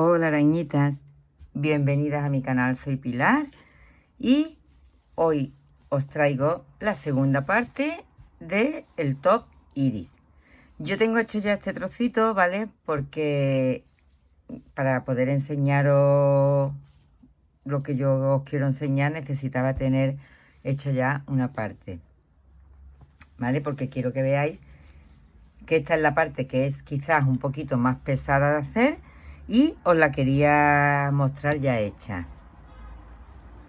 Hola arañitas, bienvenidas a mi canal, soy Pilar y hoy os traigo la segunda parte del top iris. Yo tengo hecho ya este trocito, ¿vale? Porque para poder enseñaros lo que yo os quiero enseñar necesitaba tener hecha ya una parte, ¿vale? Porque quiero que veáis que esta es la parte que es quizás un poquito más pesada de hacer y os la quería mostrar ya hecha.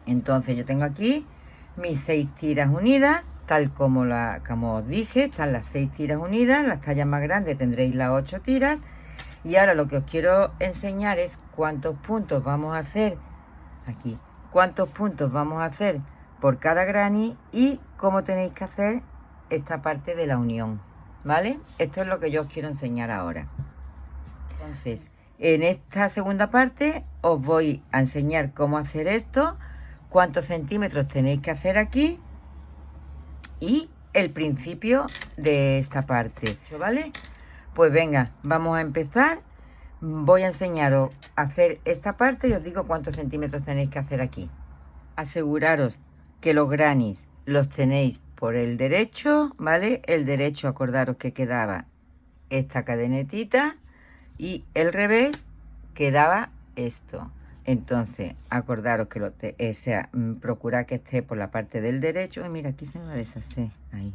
Entonces yo tengo aquí mis 6 tiras unidas, tal como os dije, están las 6 tiras unidas. Las tallas más grandes tendréis las 8 tiras. Y ahora lo que os quiero enseñar es cuántos puntos vamos a hacer aquí, cuántos puntos vamos a hacer por cada granny y cómo tenéis que hacer esta parte de la unión, ¿vale? Esto es lo que yo os quiero enseñar ahora. Entonces, en esta segunda parte os voy a enseñar cómo hacer esto, cuántos centímetros tenéis que hacer aquí y el principio de esta parte, ¿vale? Pues venga, vamos a empezar. Voy a enseñaros a hacer esta parte y os digo cuántos centímetros tenéis que hacer aquí. Aseguraros que los grannies los tenéis por el derecho, ¿vale? El derecho, acordaros que quedaba esta cadenetita y el revés quedaba esto. Entonces, acordaros que procurad que esté por la parte del derecho. Y mira, aquí se me va a deshacer, ahí.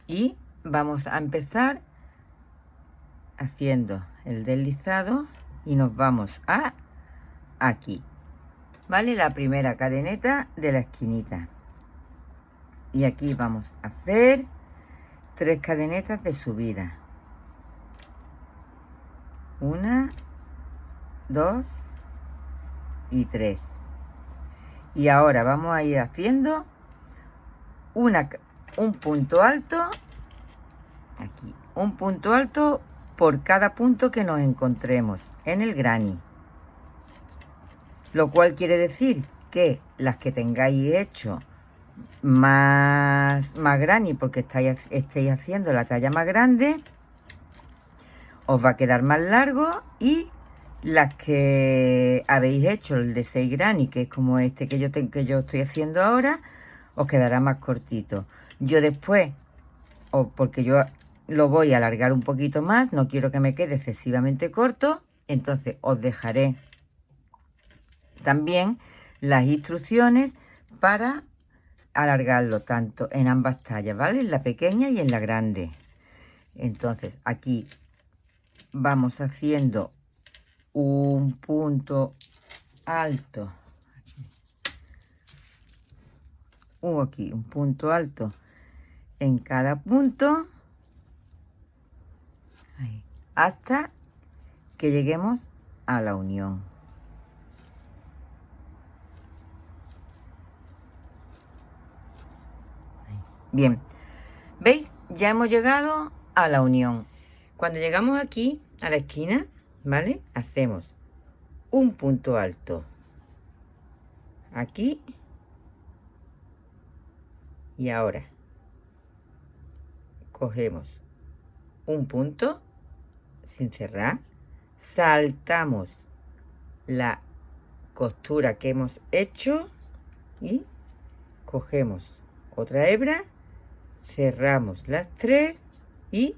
Y vamos a empezar haciendo el deslizado y nos vamos a aquí, ¿vale? La primera cadeneta de la esquinita. Y aquí vamos a hacer 3 cadenetas de subida. 1, 2 y 3. Y ahora vamos a ir haciendo un punto alto aquí, un punto alto por cada punto que nos encontremos en el granny, lo cual quiere decir que las que tengáis hecho más granny porque estéis haciendo la talla más grande, os va a quedar más largo, y las que habéis hecho el de 6 granny, que es como este que yo estoy haciendo ahora, os quedará más cortito. Yo después, porque yo lo voy a alargar un poquito más, no quiero que me quede excesivamente corto, entonces os dejaré también las instrucciones para alargarlo tanto en ambas tallas, ¿vale? En la pequeña y en la grande. Entonces aquí vamos haciendo un punto alto, aquí un punto alto en cada punto, ahí, hasta que lleguemos a la unión. Ahí. Bien, ¿veis? Ya hemos llegado a la unión. Cuando llegamos aquí a la esquina, ¿vale? Hacemos un punto alto aquí y ahora cogemos un punto sin cerrar, saltamos la costura que hemos hecho y cogemos otra hebra, cerramos las 3 y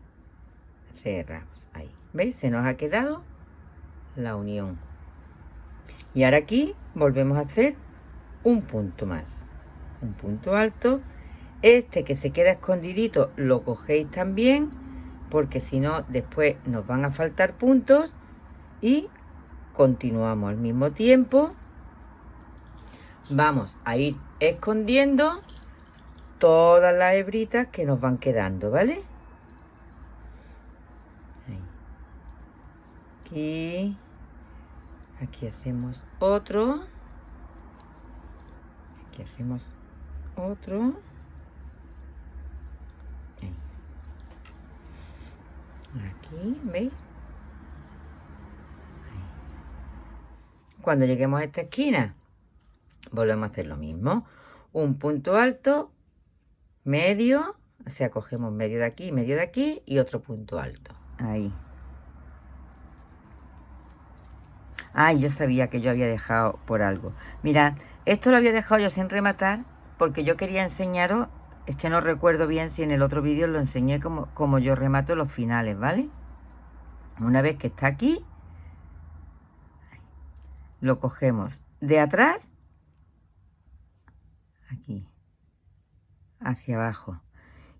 cerramos ahí. ¿Veis? Se nos ha quedado la unión. Y ahora aquí volvemos a hacer un punto más, un punto alto. Este que se queda escondidito lo cogéis también, porque si no después nos van a faltar puntos, y continuamos al mismo tiempo. Vamos a ir escondiendo todas las hebritas que nos van quedando, ¿vale? Ahí. Aquí hacemos otro, aquí hacemos otro, ahí. Aquí, ¿veis? Cuando lleguemos a esta esquina volvemos a hacer lo mismo, un punto alto, medio, o sea, cogemos medio de aquí y otro punto alto, ahí. Ay, yo sabía que yo había dejado por algo. Mirad, esto lo había dejado yo sin rematar porque yo quería enseñaros, es que no recuerdo bien si en el otro vídeo lo enseñé como yo remato los finales, ¿vale? Una vez que está aquí, lo cogemos de atrás, aquí, hacia abajo.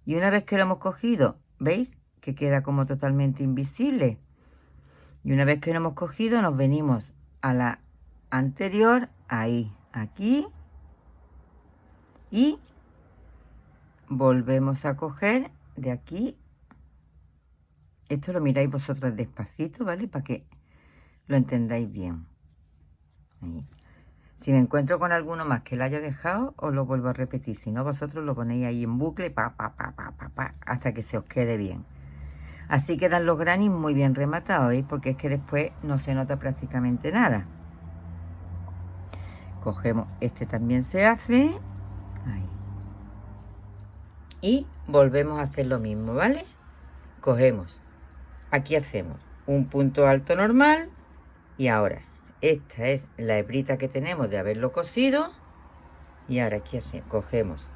Y una vez que lo hemos cogido, ¿veis? Que queda como totalmente invisible. Y una vez que lo hemos cogido, nos venimos a la anterior, ahí, aquí. Y volvemos a coger de aquí. Esto lo miráis vosotros despacito, ¿vale? Para que lo entendáis bien. Ahí. Si me encuentro con alguno más que lo haya dejado, os lo vuelvo a repetir. Si no, vosotros lo ponéis ahí en bucle, hasta que se os quede bien. Así quedan los grannies muy bien rematados, ¿veis? Porque es que después no se nota prácticamente nada. Cogemos, este también se hace. Ahí. Y volvemos a hacer lo mismo, ¿vale? Cogemos. Aquí hacemos un punto alto normal. Y ahora, esta es la hebrita que tenemos de haberlo cosido. Y ahora aquí cogemos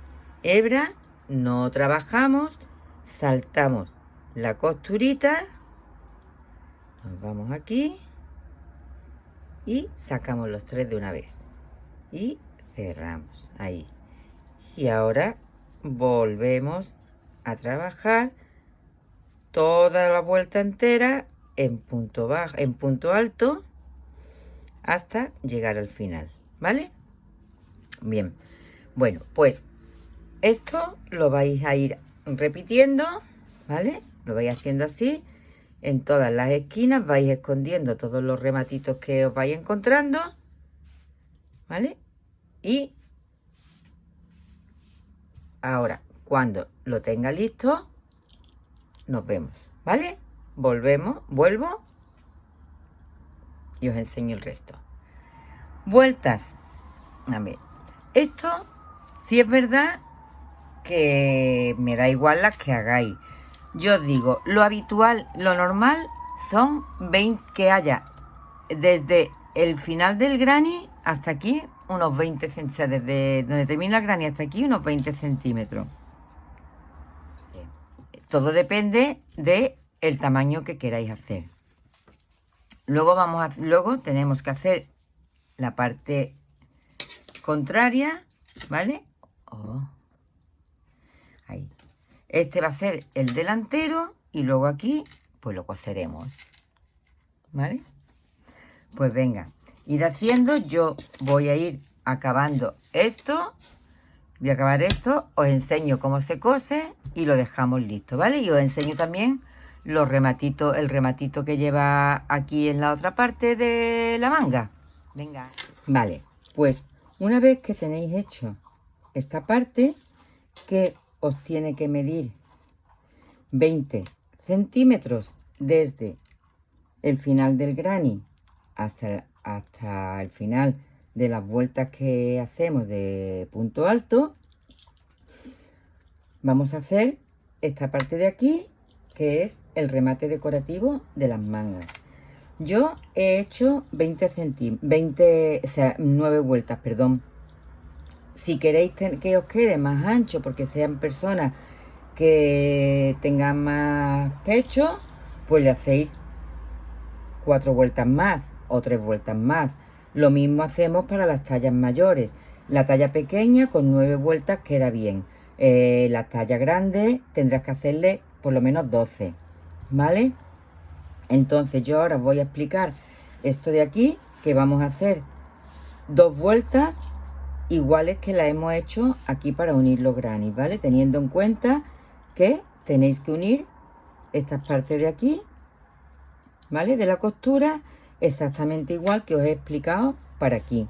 hebra, no trabajamos, saltamos la costurita, nos vamos aquí y sacamos los 3 de una vez y cerramos ahí. Y ahora volvemos a trabajar toda la vuelta entera en punto bajo, en punto alto, hasta llegar al final, ¿vale? Bien, bueno, pues esto lo vais a ir repitiendo, ¿vale? Lo vais haciendo así. En todas las esquinas vais escondiendo todos los rematitos que os vais encontrando, ¿vale? Y ahora, cuando lo tenga listo, nos vemos, ¿vale? Vuelvo y os enseño el resto. Vueltas. A ver, esto sí es verdad que me da igual las que hagáis. Yo os digo, lo habitual, lo normal son 20, que haya desde el final del granny hasta aquí unos 20 centímetros, desde donde termina el granny hasta aquí unos 20 centímetros. Todo depende de el tamaño que queráis hacer. Luego tenemos que hacer la parte contraria, ¿vale? Ahí. Este va a ser el delantero y luego aquí pues lo coseremos, ¿vale? Pues venga, id haciendo. Yo voy a ir acabando esto. Voy a acabar esto, os enseño cómo se cose y lo dejamos listo, ¿vale? Y os enseño también los rematitos, el rematito que lleva aquí en la otra parte de la manga. Venga. Vale, pues una vez que tenéis hecho esta parte, que os tiene que medir 20 centímetros desde el final del granny hasta el final de las vueltas que hacemos de punto alto, vamos a hacer esta parte de aquí, que es el remate decorativo de las mangas. Yo he hecho 9 vueltas, perdón. Si queréis que os quede más ancho, porque sean personas que tengan más pecho, pues le hacéis 4 vueltas más o 3 vueltas más. Lo mismo hacemos para las tallas mayores. La talla pequeña con 9 vueltas queda bien. La talla grande tendrás que hacerle por lo menos 12, ¿vale? Entonces yo ahora os voy a explicar esto de aquí, que vamos a hacer 2 vueltas iguales que la hemos hecho aquí para unir los grannies, ¿vale? Teniendo en cuenta que tenéis que unir estas partes de aquí, ¿vale? De la costura, exactamente igual que os he explicado para aquí.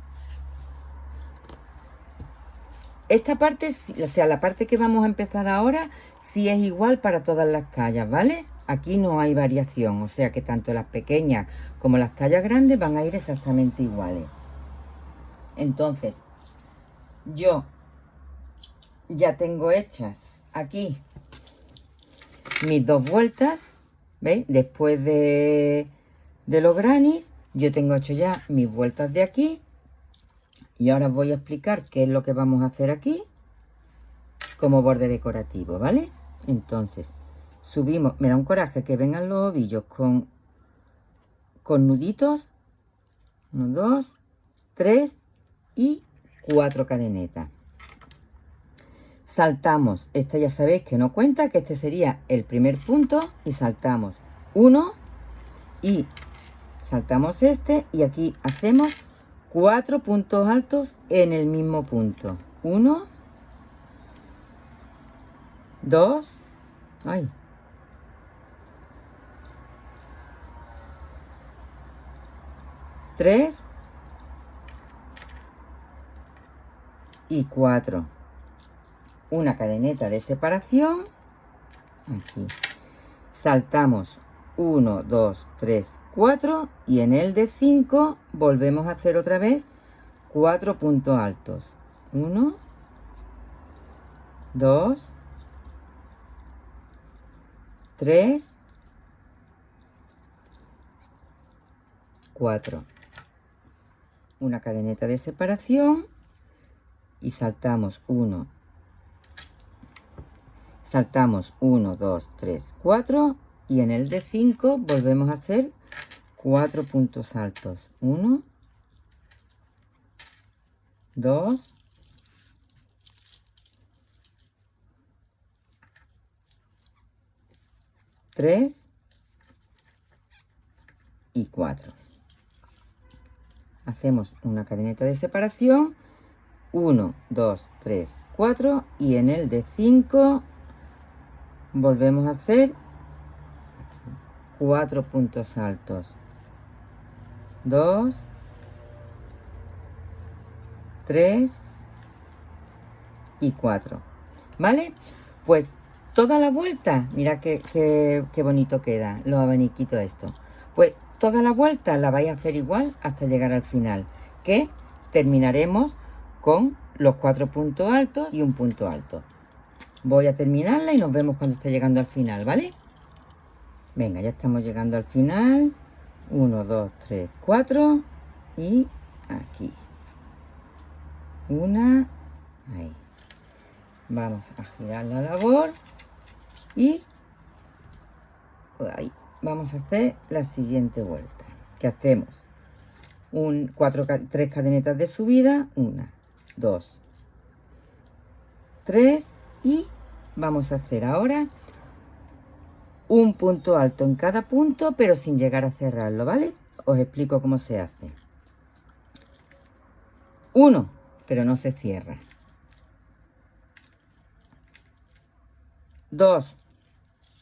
Esta parte, o sea, la parte que vamos a empezar ahora, sí es igual para todas las tallas, ¿vale? Aquí no hay variación, o sea que tanto las pequeñas como las tallas grandes van a ir exactamente iguales. Entonces, yo ya tengo hechas aquí mis 2 vueltas, ¿veis? Después de los grannies, Yo tengo hecho ya mis vueltas de aquí. Y ahora os voy a explicar qué es lo que vamos a hacer aquí como borde decorativo, ¿vale? Entonces, subimos. Me da un coraje que vengan los ovillos con nuditos. 1, 2, 3 y 4 cadenetas. Saltamos. Esta ya sabéis que no cuenta, que este sería el primer punto. Y saltamos 1 y saltamos este. Y aquí hacemos 4 puntos altos en el mismo punto. 1, 2, ay, 3 y 4. Una cadeneta de separación. Aquí. Saltamos 1, 2, 3, 4 y en el de 5 volvemos a hacer otra vez 4 puntos altos. 1, 2, 3, 4. Una cadeneta de separación y saltamos 1, 2, 3, 4 y en el de 5 volvemos a hacer 4 puntos altos. 1, 2, 3 y 4. Hacemos una cadeneta de separación. 1, 2, 3, 4 y en el de 5 volvemos a hacer 4 puntos altos. 2, 3 y 4. ¿Vale? Pues toda la vuelta, mira qué bonito queda los abaniquitos esto. Pues toda la vuelta la vais a hacer igual hasta llegar al final, que terminaremos con los 4 puntos altos y un punto alto. Voy a terminarla y nos vemos cuando esté llegando al final, ¿vale? Venga, ya estamos llegando al final. 1, 2, 3, 4 y aquí. Una, ahí. Vamos a girar la labor y ahí vamos a hacer la siguiente vuelta. Que hacemos 3 cadenetas de subida, 1, 2, 3 y vamos a hacer ahora un punto alto en cada punto, pero sin llegar a cerrarlo, ¿vale? Os explico cómo se hace. 1, pero no se cierra. 2,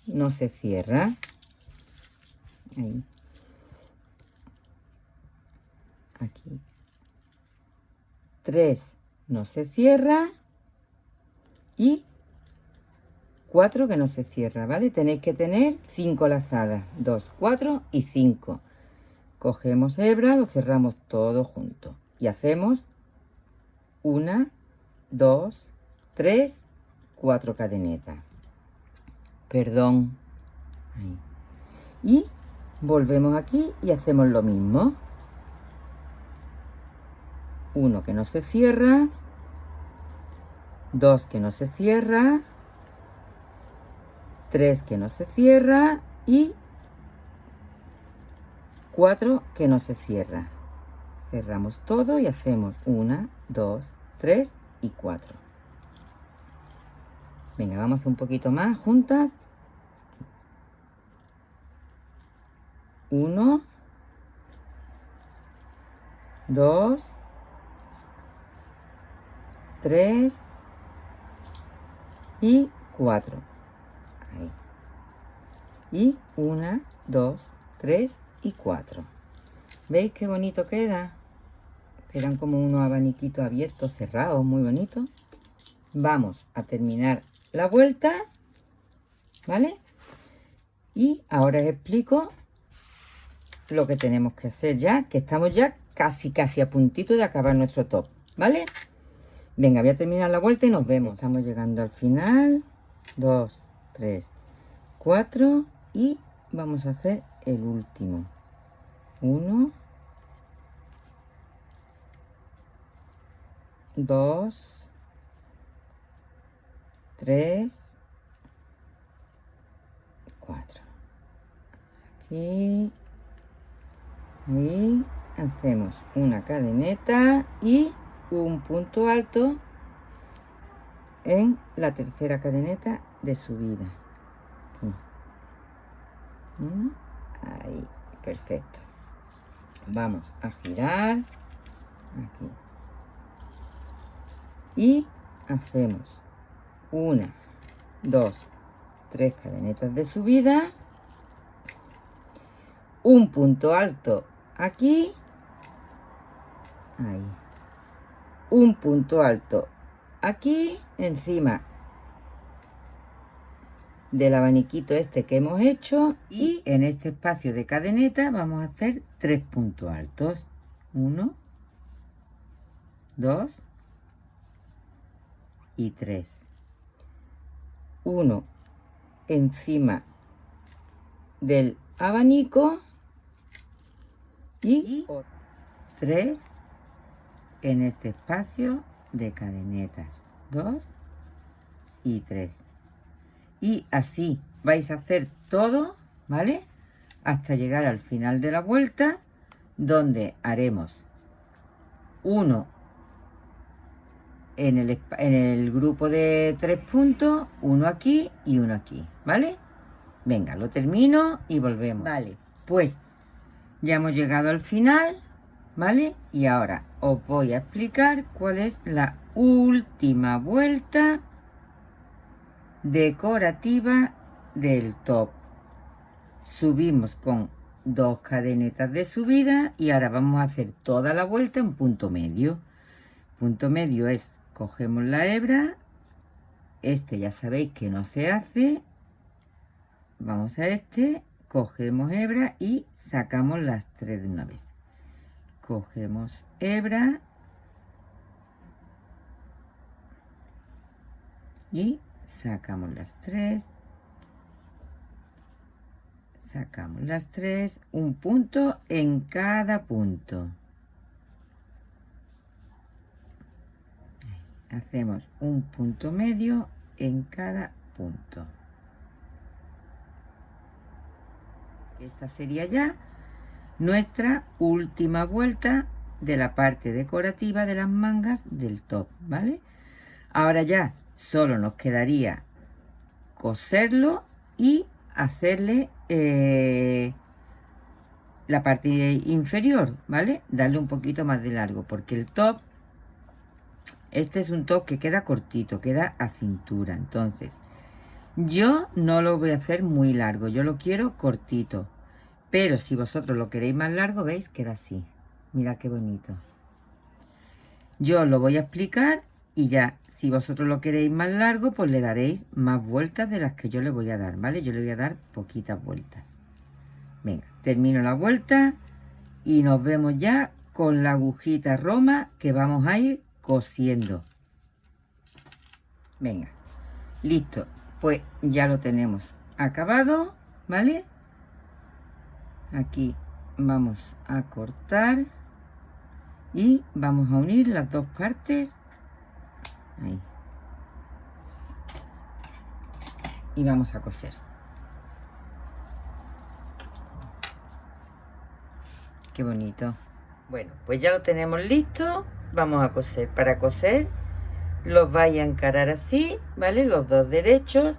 no se cierra. Ahí. Aquí. 3, no se cierra. Y 4 que no se cierra, ¿vale? Tenéis que tener 5 lazadas. 2, 4 y 5. Cogemos hebra, lo cerramos todo junto. Y hacemos 1, 2, 3, 4 cadenetas. Perdón. Ahí. Y volvemos aquí y hacemos lo mismo. 1 que no se cierra. 2 que no se cierra. 3 que no se cierra. Y 4 que no se cierra. Cerramos todo y hacemos 1, 2, 3 y 4. Venga, vamos a hacer un poquito más juntas. 1, 2, 3 y 4. Ahí. Y 1, 2, 3 y 4. ¿Veis qué bonito queda? Quedan como unos abaniquitos abiertos, cerrados, muy bonitos. Vamos a terminar la vuelta, ¿vale? Y ahora os explico lo que tenemos que hacer ya, que estamos ya casi a puntito de acabar nuestro top, ¿vale? Venga, voy a terminar la vuelta y nos vemos. Estamos llegando al final. 2, 3, 4 y vamos a hacer el último. 1, 2, 3, 4. Aquí y hacemos una cadeneta y un punto alto en la tercera cadeneta de subida. Aquí. Ahí, perfecto. Vamos a girar aquí y hacemos 1, 2, 3 cadenetas de subida, un punto alto aquí, ahí, un punto alto aquí encima del abaniquito este que hemos hecho, y en este espacio de cadeneta vamos a hacer 3 puntos altos. 1, 2 y 3. Uno encima del abanico y 3 en este espacio de cadenetas. 2 y 3. Y así vais a hacer todo, ¿vale? Hasta llegar al final de la vuelta, donde haremos uno en el grupo de 3 puntos, uno aquí y uno aquí, ¿vale? Venga, lo termino y volvemos. Vale, pues ya hemos llegado al final, ¿vale? Y ahora os voy a explicar cuál es la última vuelta decorativa del top. Subimos con 2 cadenetas de subida y ahora vamos a hacer toda la vuelta en punto medio. Punto medio es, cogemos la hebra, este ya sabéis que no se hace, vamos a este, cogemos hebra y sacamos las 3 de una vez. Cogemos hebra y sacamos las 3, sacamos las 3, un punto en cada punto. Hacemos un punto medio en cada punto. Esta sería ya nuestra última vuelta de la parte decorativa de las mangas del top, ¿vale? Ahora ya solo nos quedaría coserlo y hacerle la parte inferior, ¿vale? Darle un poquito más de largo, porque el top, este es un top que queda cortito, queda a cintura. Entonces, yo no lo voy a hacer muy largo, yo lo quiero cortito. Pero si vosotros lo queréis más largo, ¿veis? Queda así. Mira qué bonito. Yo lo voy a explicar y ya, si vosotros lo queréis más largo, pues le daréis más vueltas de las que yo le voy a dar, ¿vale? Yo le voy a dar poquitas vueltas. Venga, termino la vuelta y nos vemos ya con la agujita Roma que vamos a ir cosiendo. Venga, listo. Pues ya lo tenemos acabado, ¿vale? Aquí vamos a cortar y vamos a unir las dos partes. Ahí. Y vamos a coser. Qué bonito. Bueno, pues ya lo tenemos listo. Vamos a coser. Para coser los vais a encarar así, ¿vale? Los dos derechos.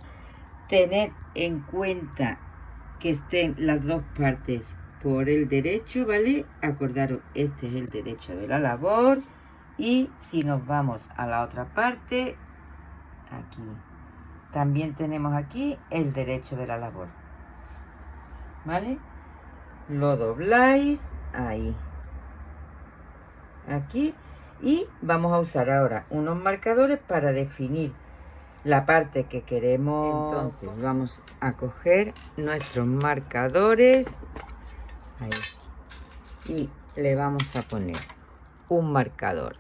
Tened en cuenta que estén las dos partes por el derecho, ¿vale? Acordaros, este es el derecho de la labor. Y si nos vamos a la otra parte, aquí, también tenemos aquí el derecho de la labor, ¿vale? Lo dobláis, ahí, aquí, y vamos a usar ahora unos marcadores para definir la parte que queremos. Entonces vamos a coger nuestros marcadores, ahí, y le vamos a poner un marcador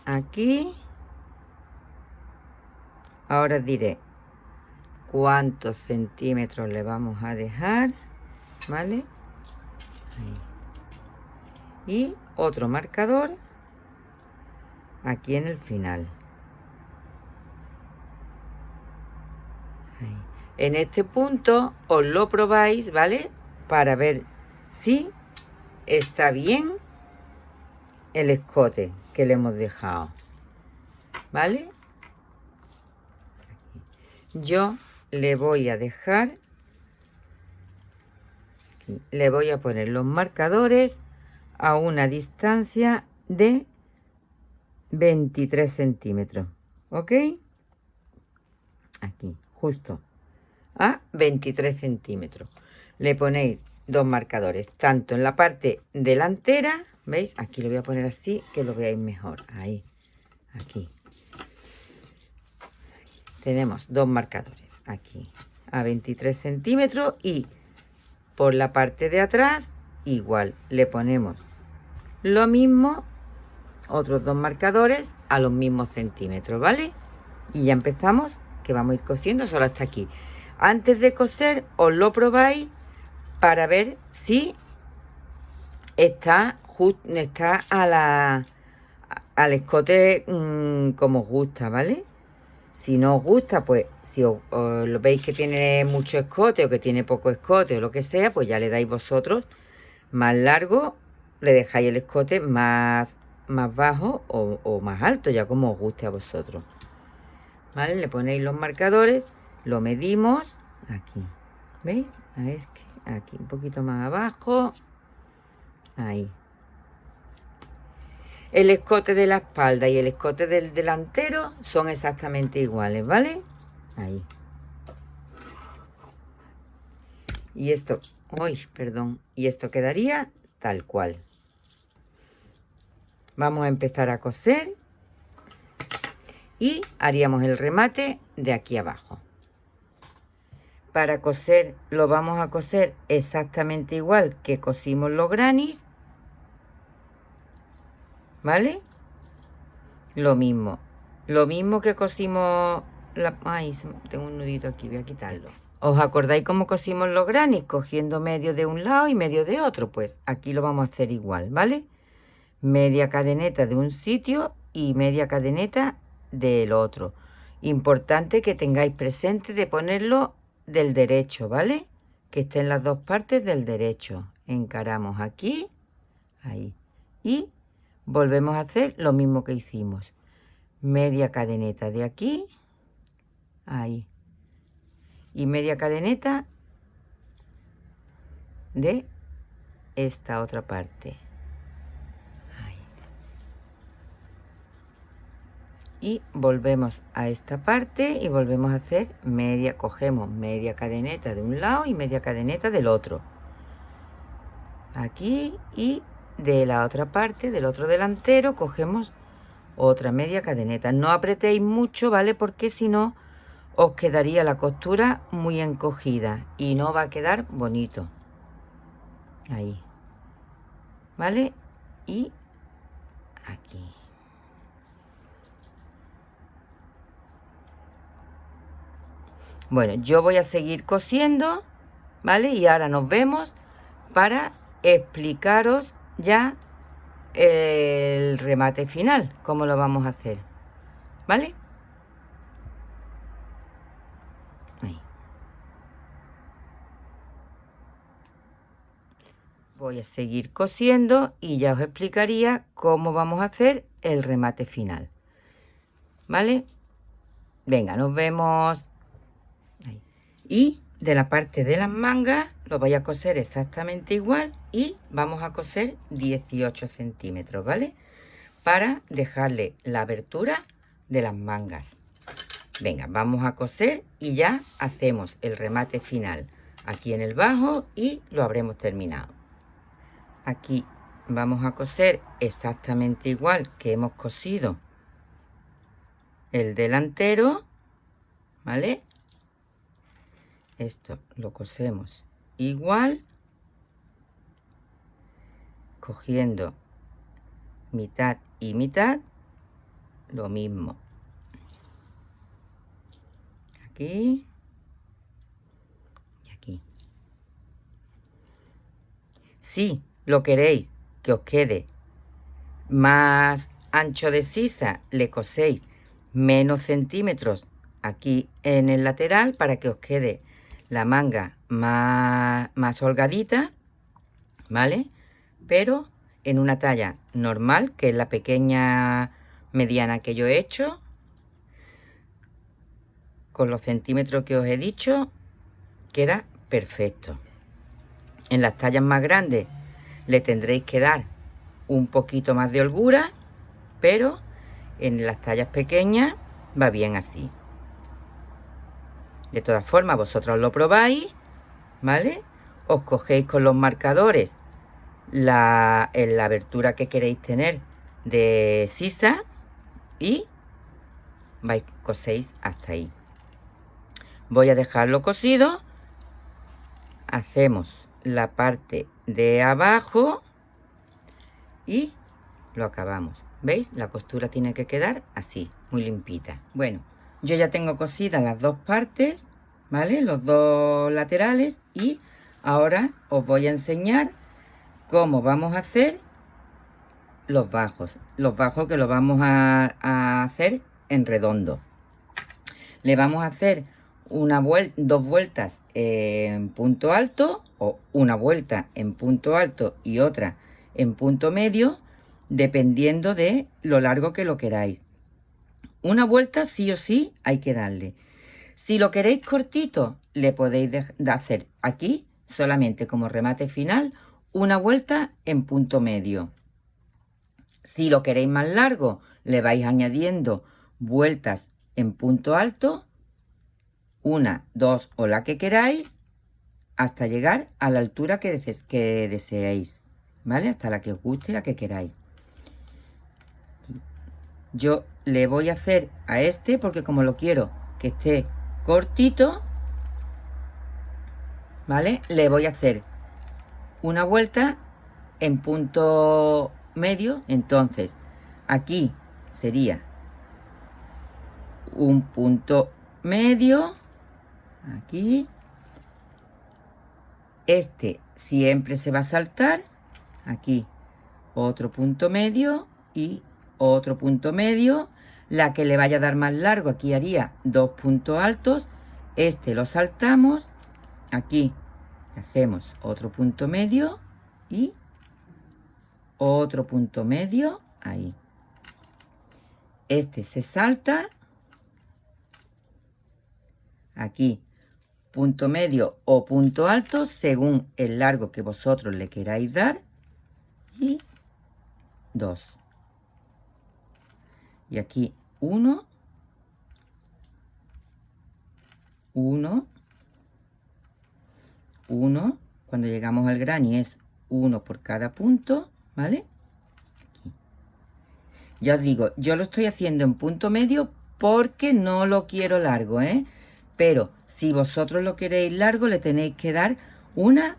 aquí. Ahora diré cuántos centímetros le vamos a dejar, ¿vale? Ahí. Y otro marcador aquí en el final. Ahí. En este punto os lo probáis, ¿vale? Para ver si está bien el escote que le hemos dejado, ¿vale? Yo le voy a dejar, le voy a poner los marcadores a una distancia de 23 centímetros, ¿ok? Aquí, justo a 23 centímetros. Le ponéis dos marcadores, tanto en la parte delantera, ¿veis? Aquí lo voy a poner así, que lo veáis mejor. Ahí, aquí. Tenemos dos marcadores, aquí, a 23 centímetros y por la parte de atrás, igual, le ponemos lo mismo, otros dos marcadores a los mismos centímetros, ¿vale? Y ya empezamos, que vamos a ir cosiendo solo hasta aquí. Antes de coser, os lo probáis para ver si está al escote como os gusta, ¿vale? Si no os gusta, pues si os lo veis que tiene mucho escote o que tiene poco escote o lo que sea, pues ya le dais vosotros más largo, le dejáis el escote más bajo o más alto, ya como os guste a vosotros. ¿Vale? Le ponéis los marcadores, lo medimos aquí. ¿Veis? Es que aquí un poquito más abajo. Ahí. El escote de la espalda y el escote del delantero son exactamente iguales, ¿vale? Ahí. Y esto, uy, perdón, y esto quedaría tal cual. Vamos a empezar a coser y haríamos el remate de aquí abajo. Para coser lo vamos a coser exactamente igual que cosimos los grannies, ¿vale? Lo mismo que cosimos ay, tengo un nudito aquí, voy a quitarlo. ¿Os acordáis cómo cosimos los grannies? Cogiendo medio de un lado y medio de otro. Pues aquí lo vamos a hacer igual, ¿vale? Media cadeneta de un sitio y media cadeneta del otro. Importante que tengáis presente de ponerlo del derecho, ¿vale? Que estén las dos partes del derecho. Encaramos aquí, ahí. Y volvemos a hacer lo mismo que hicimos. Media cadeneta de aquí, ahí. Y media cadeneta de esta otra parte. Ahí. Y volvemos a esta parte y volvemos a hacer media, cogemos media cadeneta de un lado y media cadeneta del otro. Aquí y de la otra parte, del otro delantero, cogemos otra media cadeneta. No apretéis mucho, ¿vale? Porque si no, os quedaría la costura muy encogida y no va a quedar bonito. Ahí. ¿Vale? Y aquí. Bueno, yo voy a seguir cosiendo, ¿vale? Y ahora nos vemos para explicaros ya el remate final, cómo lo vamos a hacer, ¿vale? Ahí. Voy a seguir cosiendo y ya os explicaría cómo vamos a hacer el remate final, ¿vale? Venga, nos vemos. Ahí. Y de la parte de las mangas lo voy a coser exactamente igual y vamos a coser 18 centímetros, ¿vale? Para dejarle la abertura de las mangas. Venga, vamos a coser y ya hacemos el remate final aquí en el bajo y lo habremos terminado. Aquí vamos a coser exactamente igual que hemos cosido el delantero, ¿vale? Esto lo cosemos igual, cogiendo mitad y mitad, lo mismo. Aquí y aquí. Si lo queréis que os quede más ancho de sisa le coséis menos centímetros aquí en el lateral para que os quede la manga más holgadita, ¿vale? Pero en una talla normal, que es la pequeña mediana que yo he hecho, con los centímetros que os he dicho, queda perfecto. En las tallas más grandes le tendréis que dar un poquito más de holgura, pero en las tallas pequeñas va bien así. De todas formas, vosotros lo probáis, ¿vale? Os cogéis con los marcadores la abertura que queréis tener de sisa y coséis hasta ahí. Voy a dejarlo cosido. Hacemos la parte de abajo y lo acabamos. ¿Veis? La costura tiene que quedar así, muy limpita. Bueno, yo ya tengo cosidas las dos partes, ¿vale? Los dos laterales, y ahora os voy a enseñar cómo vamos a hacer los bajos. Los bajos que lo vamos a hacer en redondo. Le vamos a hacer dos vueltas en punto alto, o una vuelta en punto alto y otra en punto medio, dependiendo de lo largo que lo queráis. Una vuelta sí o sí hay que darle. Si lo queréis cortito, le podéis hacer aquí solamente como remate final una vuelta en punto medio. Si lo queréis más largo, le vais añadiendo vueltas en punto alto, una, dos o la que queráis, hasta llegar a la altura que deseéis, ¿vale? Hasta la que os guste, la que queráis. Yo le voy a hacer a este porque como lo quiero que esté cortito, ¿vale? Le voy a hacer una vuelta en punto medio. Entonces aquí sería un punto medio, aquí. Este siempre se va a saltar, aquí otro punto medio y otro punto medio. La que le vaya a dar más largo, aquí haría dos puntos altos. Este lo saltamos, aquí hacemos otro punto medio y otro punto medio, ahí. Este se salta, aquí punto medio o punto alto según el largo que vosotros le queráis dar, y dos. Y aquí uno, uno, uno. Cuando llegamos al granny es uno por cada punto, ¿vale? Aquí. Ya os digo, yo lo estoy haciendo en punto medio porque no lo quiero largo, ¿eh? Pero si vosotros lo queréis largo, le tenéis que dar una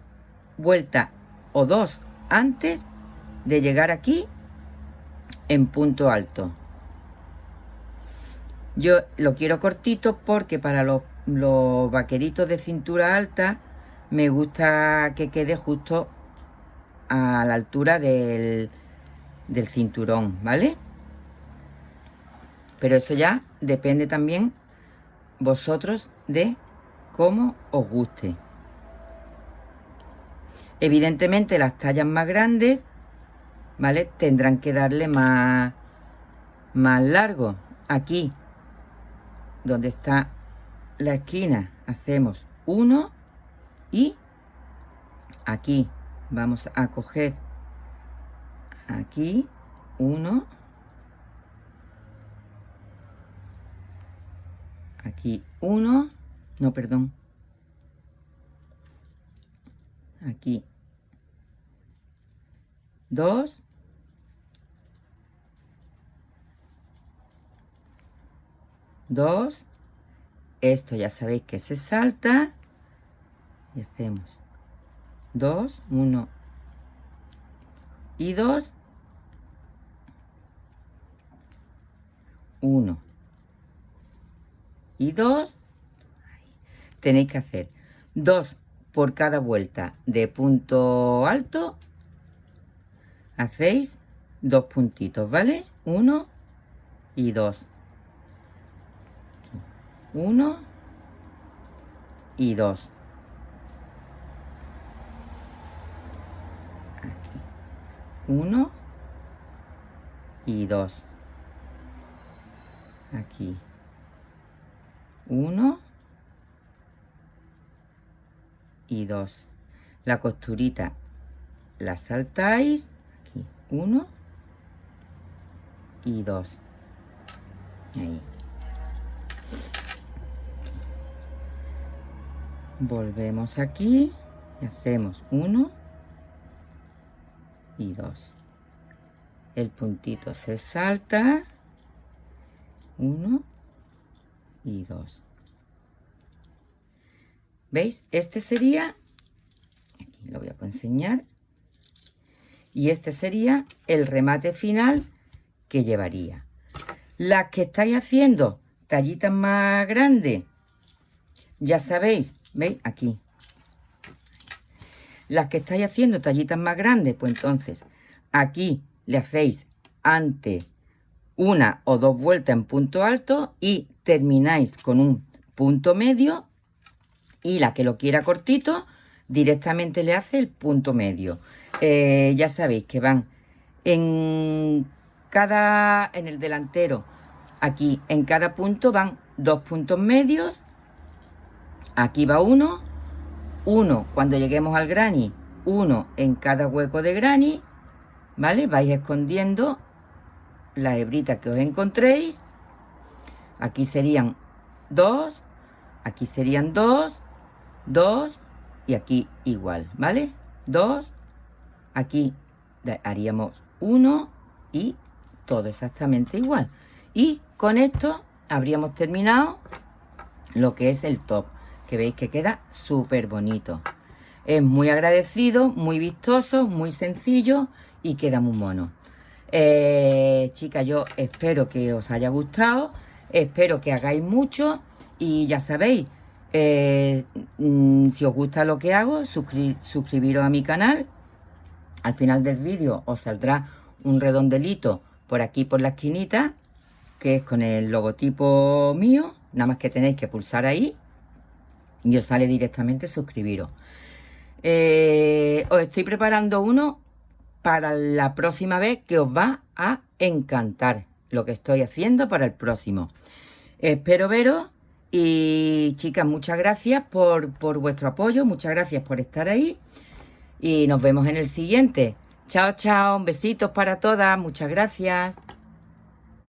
vuelta o dos antes de llegar aquí en punto alto. Yo lo quiero cortito porque para los vaqueritos de cintura alta me gusta que quede justo a la altura del cinturón, ¿vale? Pero eso ya depende también vosotros de cómo os guste. Evidentemente las tallas más grandes, ¿vale? Tendrán que darle más largo. Aquí, donde está la esquina, hacemos uno, y aquí vamos a coger aquí uno, aquí uno, no, perdón, aquí dos, dos. Esto ya sabéis que se salta y hacemos dos, uno y dos, uno y dos. Tenéis que hacer dos por cada vuelta de punto alto. Hacéis dos puntitos, ¿vale? 1 y 2. 1 y 2. Aquí. 1 y 2. Aquí. 1 y 2. La costurita la saltáis. Aquí. 1 y 2. Ahí. Volvemos aquí y hacemos 1 y 2. El puntito se salta. 1 y 2. ¿Veis? Este sería, aquí lo voy a enseñar, y este sería el remate final que llevaría. Las que estáis haciendo tallitas más grandes, ya sabéis, ¿veis? Aquí. Las que estáis haciendo tallitas más grandes, pues entonces aquí le hacéis antes una o dos vueltas en punto alto y termináis con un punto medio, y la que lo quiera cortito directamente le hace el punto medio. Ya sabéis que van en el delantero, aquí en cada punto van 2 puntos medios. Aquí va uno cuando lleguemos al granny, 1 en cada hueco de granny, ¿vale? Vais escondiendo la hebrita que os encontréis. Aquí serían 2, aquí serían 2, 2 y aquí igual, ¿vale? 2, aquí haríamos 1 y todo exactamente igual. Y con esto habríamos terminado lo que es el top, que veis que queda súper bonito. Es muy agradecido, muy vistoso, muy sencillo y queda muy mono. Chicas, yo espero que os haya gustado, espero que hagáis mucho y ya sabéis, si os gusta lo que hago, suscribiros a mi canal. Al final del vídeo os saldrá un redondelito por aquí por la esquinita, que es con el logotipo mío. Nada más que tenéis que pulsar ahí y os sale directamente suscribiros. Os estoy preparando uno para la próxima vez, que os va a encantar lo que estoy haciendo para el próximo. Espero veros y chicas, muchas gracias por vuestro apoyo, muchas gracias por estar ahí y nos vemos en el siguiente. Chao, chao, besitos para todas, muchas gracias.